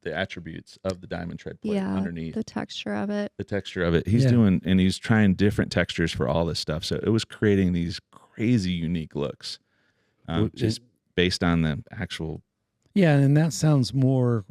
attributes of the diamond tread plate Yeah. underneath The texture of it. the texture of it. He's doing, and he's trying different textures for all this stuff. So it was creating these crazy unique looks, just based on the actual Yeah, and that sounds more.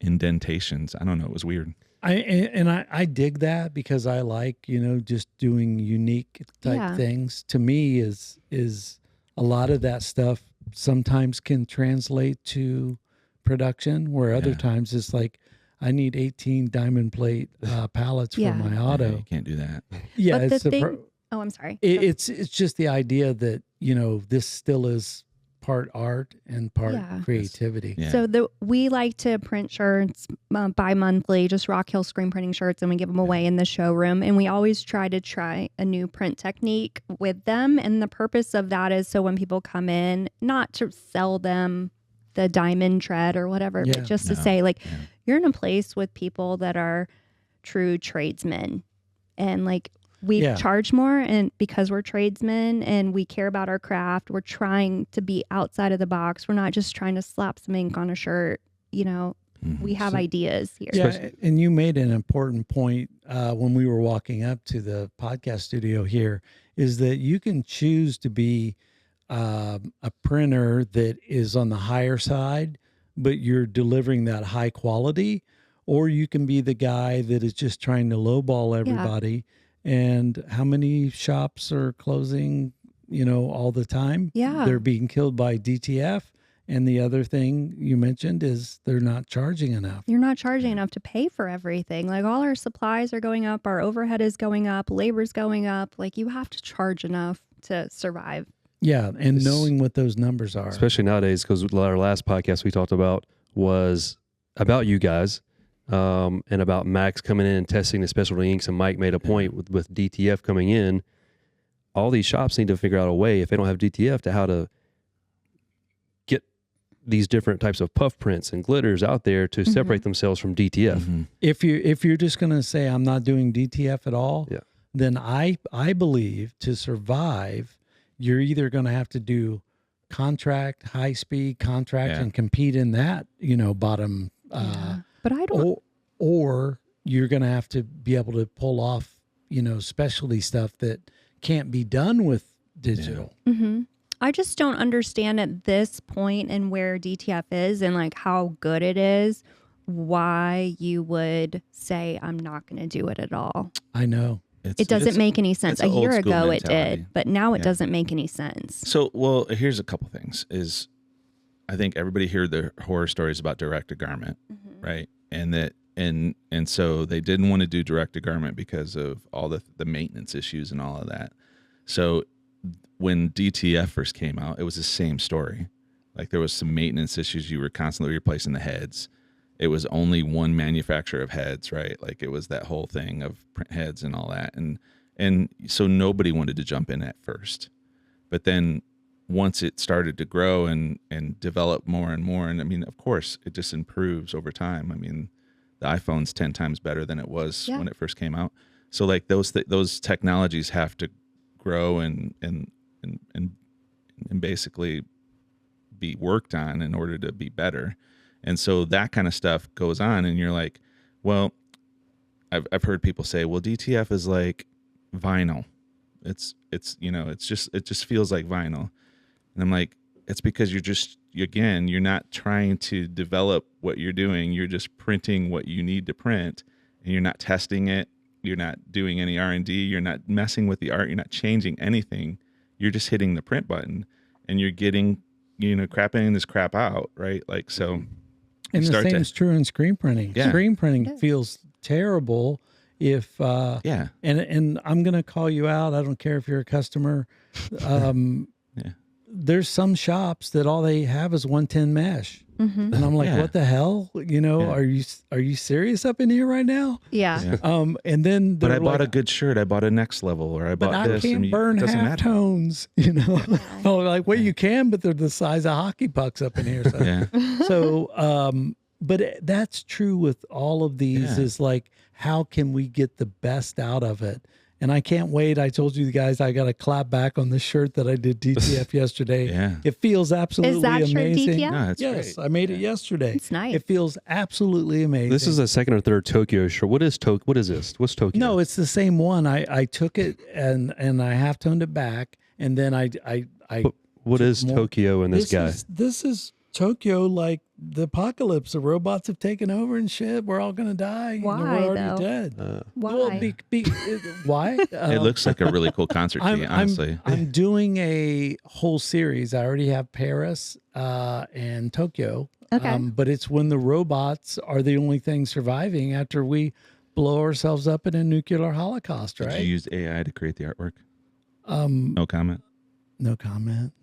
indentations. I don't know. It was weird. I dig that, because I like just doing unique type Yeah. things. To me, is a lot of that stuff sometimes can translate to production, where other Yeah. times it's like I need 18 diamond plate pallets Yeah. for my Yeah, auto. you can't do that. Yeah, But it's the a thing- Oh, I'm sorry. it's just the idea that this still is part art and part Yeah. creativity. Yeah. So we like to print shirts bi-monthly, just Rock Hill screen printing shirts, and we give them away in the showroom. And we always try a new print technique with them. And the purpose of that is so when people come in, not to sell them the diamond tread or whatever, Yeah. but just to No. say, like, Yeah. you're in a place with people that are true tradesmen. And like, we Yeah. charge more, and because we're tradesmen and we care about our craft, we're trying to be outside of the box. We're not just trying to slap some ink on a shirt. We have ideas here. Yeah, and you made an important point when we were walking up to the podcast studio here, is that you can choose to be a printer that is on the higher side, but you're delivering that high quality, or you can be the guy that is just trying to lowball everybody. And how many shops are closing, all the time? Yeah. They're being killed by DTF. And the other thing you mentioned is they're not charging enough. You're not charging enough to pay for everything. Like, all our supplies are going up, our overhead is going up, labor's going up. Like, you have to charge enough to survive. Yeah, and knowing what those numbers are. Especially nowadays, because our last podcast we talked about was about you guys, and about Max coming in and testing the specialty inks, and Mike made a point with DTF coming in. All these shops need to figure out a way, if they don't have DTF, to how to get these different types of puff prints and glitters out there to separate themselves from DTF. Mm-hmm. If you're just going to say I'm not doing DTF at all, then I believe to survive, you're either going to have to do contract, high speed contract, and compete in that bottom. But I don't. Or you're going to have to be able to pull off specialty stuff that can't be done with digital. Mm-hmm. I just don't understand at this point and where DTF is and like how good it is, why you would say I'm not going to do it at all. I know. It doesn't make any sense. it's A an year old school ago it mentality. did, but now it doesn't make any sense. So, well, here's a couple things. Is I think everybody heard the horror stories about direct to garment, right? And that and so they didn't want to do direct to garment because of all the maintenance issues and all of that. So when DTF first came out, it was the same story. Like, there was some maintenance issues. You were constantly replacing the heads. It was only one manufacturer of heads, right? Like, it was that whole thing of print heads and all that. And so nobody wanted to jump in at first. But then once it started to grow and develop more and more, and I mean, of course, it just improves over time. I mean, the iPhone's 10 times better than it was when it first came out. So like those technologies have to grow and basically be worked on in order to be better. And so that kind of stuff goes on, and you're like, well, I've heard people say, well, DTF is like vinyl. It just feels like vinyl. And I'm like, it's because you're again, you're not trying to develop what you're doing. You're just printing what you need to print, and you're not testing it. You're not doing any R&D. You're not messing with the art. You're not changing anything. You're just hitting the print button, and you're getting, crap in this crap out, right? Like, so. And the same is true in screen printing. Yeah. Screen printing feels terrible if and I'm going to call you out. I don't care if you're a customer. There's some shops that all they have is 110 mesh. And I'm like, what the hell? Are you serious up in here right now? Yeah. And then but I bought a good shirt. I bought a next level, or I bought this. I can't burn half tones, like, well, you can, but they're the size of hockey pucks up in here. So, but that's true with all of these is like, how can we get the best out of it? And I can't wait. I told you guys I got to clap back on the shirt that I did DTF yesterday. It feels absolutely amazing. DTF? No, yes, great. I made it yesterday. It's nice. It feels absolutely amazing. This is a second or third Tokyo shirt. What is this? What's Tokyo? No, it's the same one. I took it and I half toned it back, and then I what is Tokyo in this guy? This is Tokyo, like the apocalypse. The robots have taken over and shit. We're all gonna die. Why, we're already dead. Why? Well, why? It looks like a really cool concert to me, honestly. I'm doing a whole series. I already have Paris and Tokyo. Okay. But it's when the robots are the only thing surviving after we blow ourselves up in a nuclear holocaust, right? Did you use AI to create the artwork? No comment. No comment.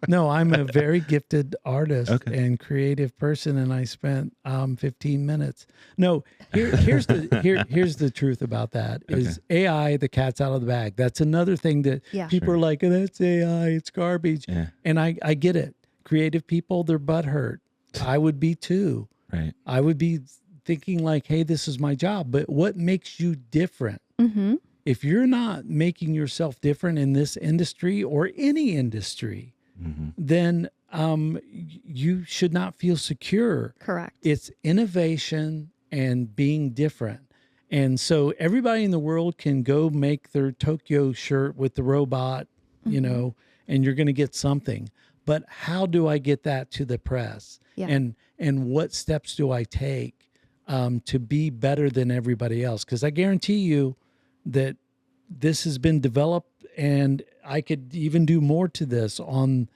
No, I'm a very gifted artist and creative person, and I spent 15 minutes. No, here's the truth about that is AI, the cat's out of the bag. That's another thing that people are like, oh, that's AI, it's garbage. Yeah. And I get it. Creative people, their butt hurt. I would be too. Right. I would be thinking like, hey, this is my job. But what makes you different? Mm-hmm. If you're not making yourself different in this industry or any industry, then you should not feel secure. Correct. It's innovation and being different. And so everybody in the world can go make their Tokyo shirt with the robot, and you're going to get something. But how do I get that to the press? Yeah. And what steps do I take to be better than everybody else? Because I guarantee you that this has been developed, and I could even do more to this on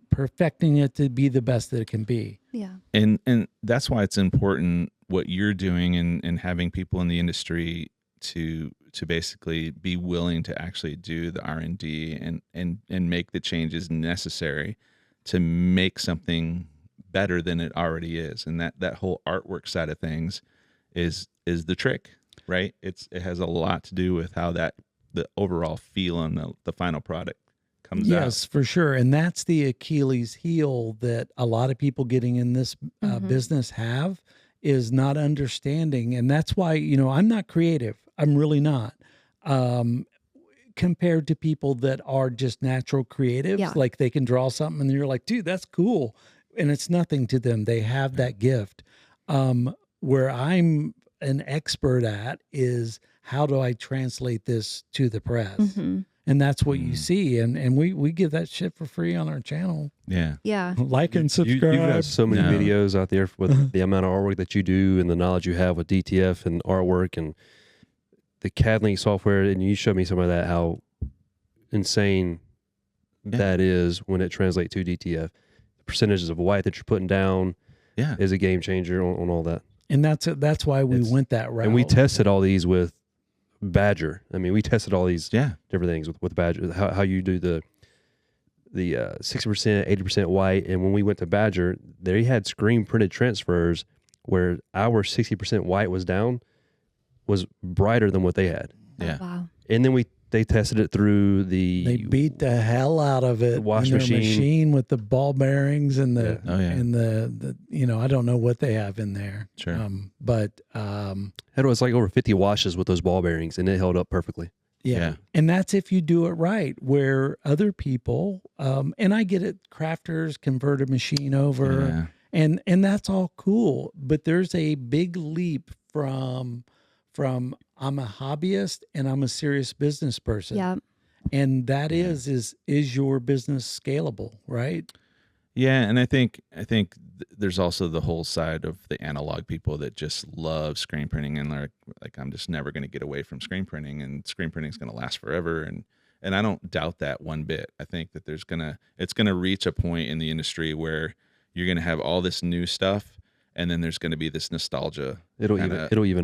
perfecting it to be the best that it can be. Yeah. And that's why it's important what you're doing and having people in the industry to basically be willing to actually do the R&D and make the changes necessary to make something better than it already is. And that whole artwork side of things is the trick, right? It has a lot to do with how the overall feel and the final product comes out. Yes, for sure. And that's the Achilles heel that a lot of people getting in this business have, is not understanding. And that's why, I'm not creative. I'm really not. Compared to people that are just natural creatives, like they can draw something and you're like, dude, that's cool. And it's nothing to them. They have that gift. Where I'm an expert at is, how do I translate this to the press? And that's what you see. And we give that shit for free on our channel. Yeah. Yeah. Like and subscribe. You've got so many videos out there with the amount of artwork that you do and the knowledge you have with DTF and artwork and the CAD-Link software. And you showed me some of that, how insane that is when it translates to DTF. The percentages of white that you're putting down is a game changer on all that. And that's why we went that route. And we tested all these with Badger. I mean, we tested all these different things with Badger, how you do the 60%, 80% white. And when we went to Badger, they had screen printed transfers where our 60% white was brighter than what they had. Oh, wow. And then they tested it through they beat the hell out of it. The wash in their machine with the ball bearings and the and the I don't know what they have in there. Sure. It was like over 50 washes with those ball bearings, and it held up perfectly. Yeah. And that's if you do it right, where other people, and I get it, crafters convert a machine over, and that's all cool. But there's a big leap from I'm a hobbyist and I'm a serious business person. Yeah. And that is your business scalable, right? Yeah, and I think there's also the whole side of the analog people that just love screen printing, and they're like I'm just never going to get away from screen printing, and screen printing is going to last forever, and I don't doubt that one bit. I think that it's gonna reach a point in the industry where you're gonna have all this new stuff, and then there's gonna be this nostalgia. It'll even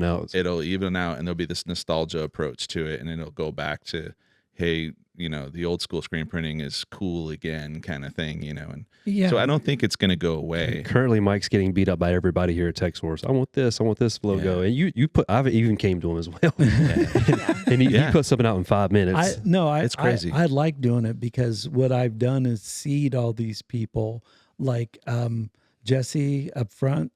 out. It'll even out, and there'll be this nostalgia approach to it, and it'll go back to, hey, the old school screen printing is cool again, kind of thing, and so I don't think it's going to go away. Currently, Mike's getting beat up by everybody here at Texsource. I want this logo, and I've even came to him as well, and he put something out in 5 minutes. It's crazy. I like doing it because what I've done is seed all these people, like Jessie up front.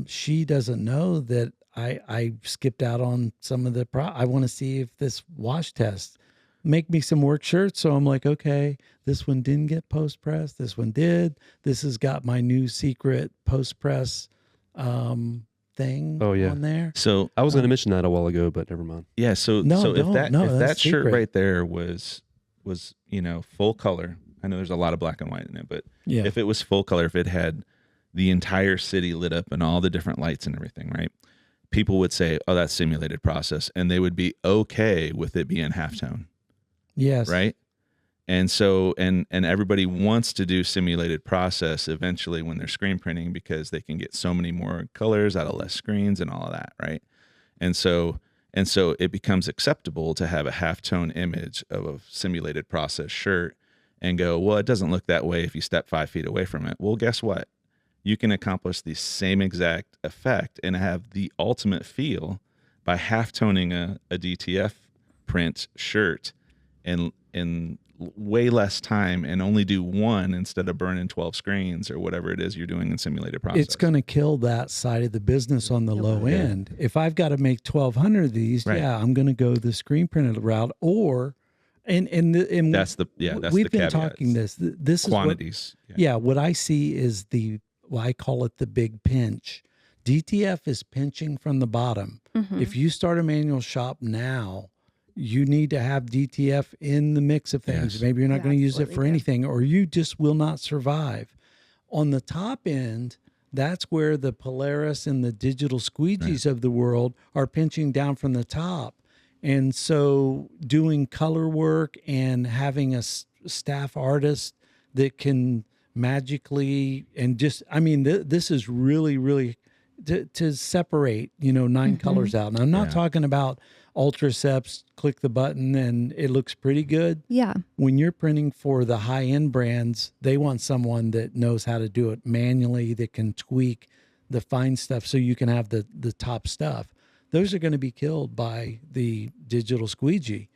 She doesn't know that I skipped out on some of the I want to see if this wash test make me some work shirts. So I'm like, okay, this one didn't get post press. This one did. This has got my new secret post press thing on there. So I was going to mention that a while ago, but never mind. Yeah. So if that shirt right there was full color, I know there's a lot of black and white in it, but if it was full color, if it had the entire city lit up and all the different lights and everything, right? People would say, oh, that's simulated process. And they would be okay with it being halftone. Yes. Right. And so, and everybody wants to do simulated process eventually when they're screen printing, because they can get so many more colors out of less screens and all of that. Right. And so it becomes acceptable to have a halftone image of a simulated process shirt and go, well, it doesn't look that way if you step 5 feet away from it. Well, guess what? You can accomplish the same exact effect and have the ultimate feel by halftoning a DTF print shirt in way less time, and only do one instead of burning 12 screens or whatever it is you're doing in simulated process. It's going to kill that side of the business on the low end. If I've got to make 1,200 of these, I'm going to go the screen printed route, or and that's we've been talking this is quantities. What I see is I call it the big pinch. DTF is pinching from the bottom. Mm-hmm. If you start a manual shop now, you need to have DTF in the mix of things. Yes. Maybe you're not going to use it for anything, or you just will not survive. On the top end, that's where the Polaris and the digital squeegees of the world are pinching down from the top. And so doing color work and having a staff artist that can magically, and just, this is really, really to separate, 9 colors out. And I'm not talking about Ultraceps, click the button and it looks pretty good. Yeah. When you're printing for the high-end brands, they want someone that knows how to do it manually, that can tweak the fine stuff so you can have the top stuff. Those are going to be killed by the digital squeegee.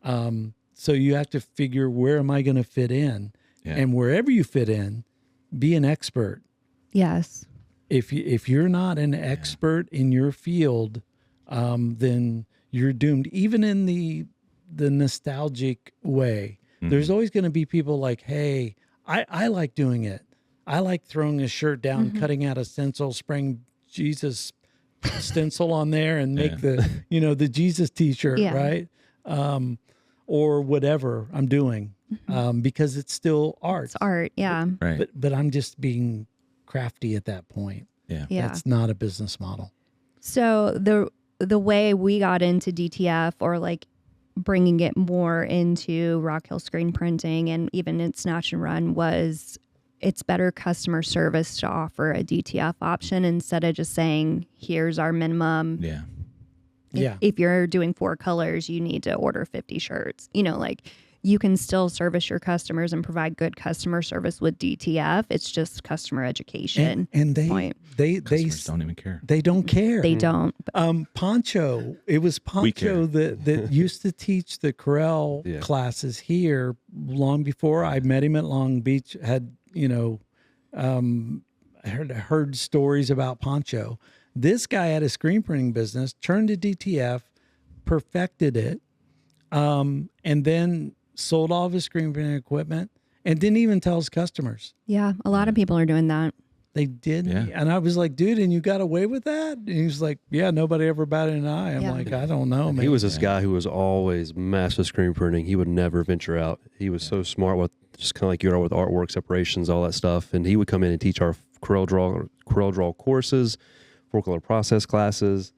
So you have to figure, where am I going to fit in? Yeah. And wherever you fit in, be an expert. Yes. If you're not an expert in your field, then you're doomed. Even in the nostalgic way, there's always going to be people like, hey, I like doing it. I like throwing a shirt down, cutting out a stencil, spraying Jesus stencil on there, and make the Jesus T-shirt, right? Or whatever I'm doing, because it's still art. It's art, yeah. Right. But I'm just being crafty at that point. Yeah. That's not a business model. So the way we got into DTF, or like bringing it more into Rock Hill screen printing and even in Snatch and Run, was it's better customer service to offer a DTF option instead of just saying, here's our minimum. Yeah. If you're doing 4 colors, you need to order 50 shirts. Like you can still service your customers and provide good customer service with DTF. It's just customer education. And they don't even care. They don't care. They don't. Poncho, it was Poncho that used to teach the Corel classes here long before I met him at Long Beach. Had heard stories about Poncho. This guy had a screen printing business, turned to DTF, perfected it, and then sold all of his screen printing equipment and didn't even tell his customers. Yeah, a lot of people are doing that. They didn't. Yeah. And I was like, dude, and you got away with that? And he was like, yeah, nobody ever batted an eye. I'm Yeah. like, I don't know, man. He was this guy who was always massive screen printing. He would never venture out. He was so smart with just kind of like you are with artwork separations, all that stuff. And he would come in and teach our Corel Draw courses, 4-color process classes.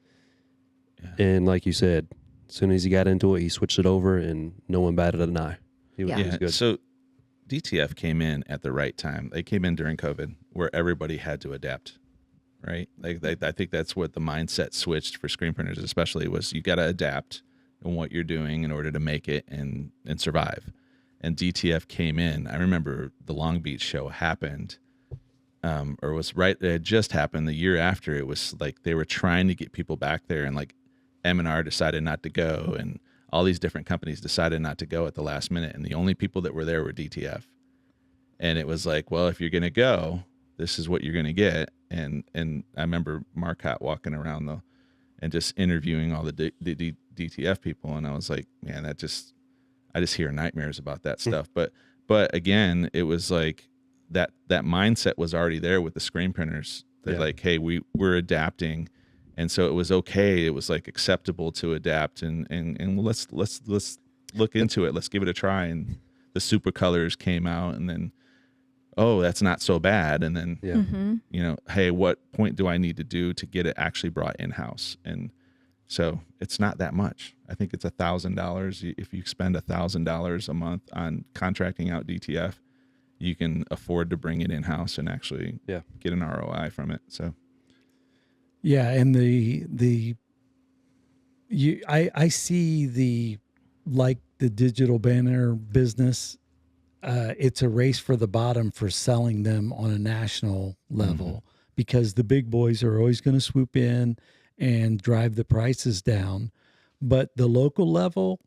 Yeah. And like you said, as soon as he got into it, he switched it over and no one batted an eye. He was good. So DTF came in at the right time. They came in during COVID where everybody had to adapt, right? Like I think that's what the mindset switched for screen printers especially was you got to adapt in what you're doing in order to make it and survive. And DTF came in. I remember the Long Beach show happened or was right. It had just happened the year after. It was like they were trying to get people back there and like M&R decided not to go and all these different companies decided not to go at the last minute. And the only people that were there were DTF. And it was like, well, if you're going to go, this is what you're going to get. And I remember Marcotte walking around and just interviewing all the DTF people. And I was like, man, I just hear nightmares about that stuff. But again, it was like that mindset was already there with the screen printers. They're like, hey, we're adapting. And so it was okay. It was like acceptable to adapt and let's look into it. Let's give it a try. And the super colors came out and then, oh, that's not so bad. And then, you know, hey, what point do I need to do to get it actually brought in-house? And so it's not that much. I think it's $1,000. If you spend $1,000 a month on contracting out DTF, you can afford to bring it in-house and actually get an ROI from it. So. Yeah, and I see the digital banner business. It's a race for the bottom for selling them on a national level because the big boys are always going to swoop in and drive the prices down. But the local level,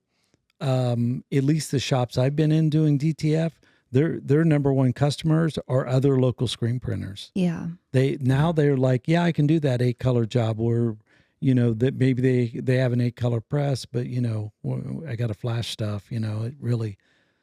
at least the shops I've been in doing DTF, their number one customers are other local screen printers. Yeah. They're like, yeah, I can do that 8-color job where, you know, that maybe they have an 8-color press, but you know, I got to flash stuff, you know, it really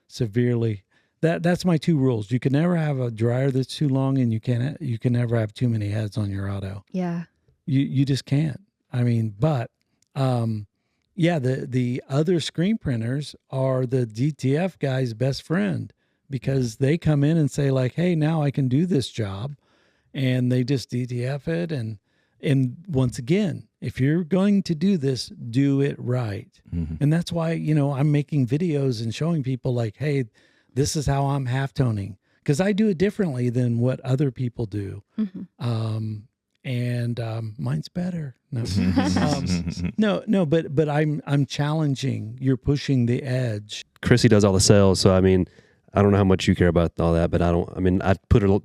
severely. That's my 2 rules. You can never have a dryer that's too long and you can never have too many heads on your auto. Yeah. You just can't. I mean, but the other screen printers are the DTF guy's best friend. Because they come in and say like, hey, now I can do this job. And they just DTF it. And once again, if you're going to do this, do it right. And that's why, you know, I'm making videos and showing people like, hey, this is how I'm halftoning. Because I do it differently than what other people do. Mine's better. No, but I'm challenging. You're pushing the edge. Christy does all the sales. So, I mean, I don't know how much you care about all that, but I'd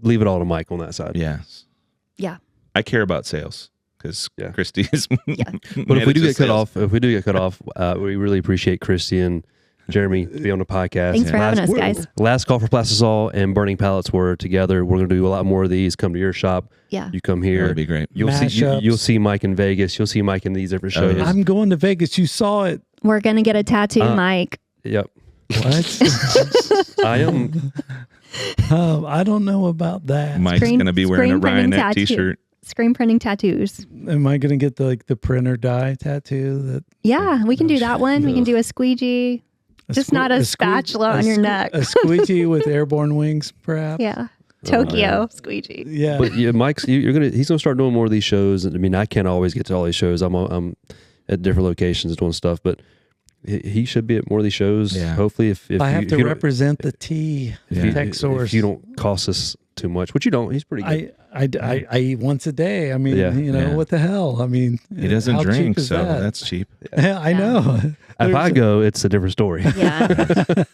leave it all to Mike on that side. Yes. Yeah. I care about sales because Christy is. But if we do get cut off, we really appreciate Christy and Jeremy be on the podcast. Thanks for having us, guys. Last Call for Plastisol and Burning Pallets were together. We're going to do a lot more of these. Come to your shop. Yeah. You come here. That'd be great. You'll see Mike in Vegas. You'll see Mike in these different shows. I'm going to Vegas. You saw it. We're going to get a tattoo, Mike. Yep. What? I am. I don't know about that. Mike's going to be wearing a Ryan t-shirt. Screen printing tattoos. Am I going to get the printer die tattoo? We can do that one. We can do a squeegee. Just not a spatula on your neck. A squeegee with airborne wings, perhaps. Yeah. Tokyo squeegee. Yeah. But Mike's he's gonna start doing more of these shows. I mean, I can't always get to all these shows. I'm at different locations doing stuff, but he should be at more of these shows. Yeah. Hopefully, if I have to represent the T, Texsource. If you don't cost us too much, which you don't, he's pretty good. I eat once a day. I mean, what the hell? I mean, he doesn't how drink, cheap is so that? that's cheap. I know. If I go, it's a different story. Yeah.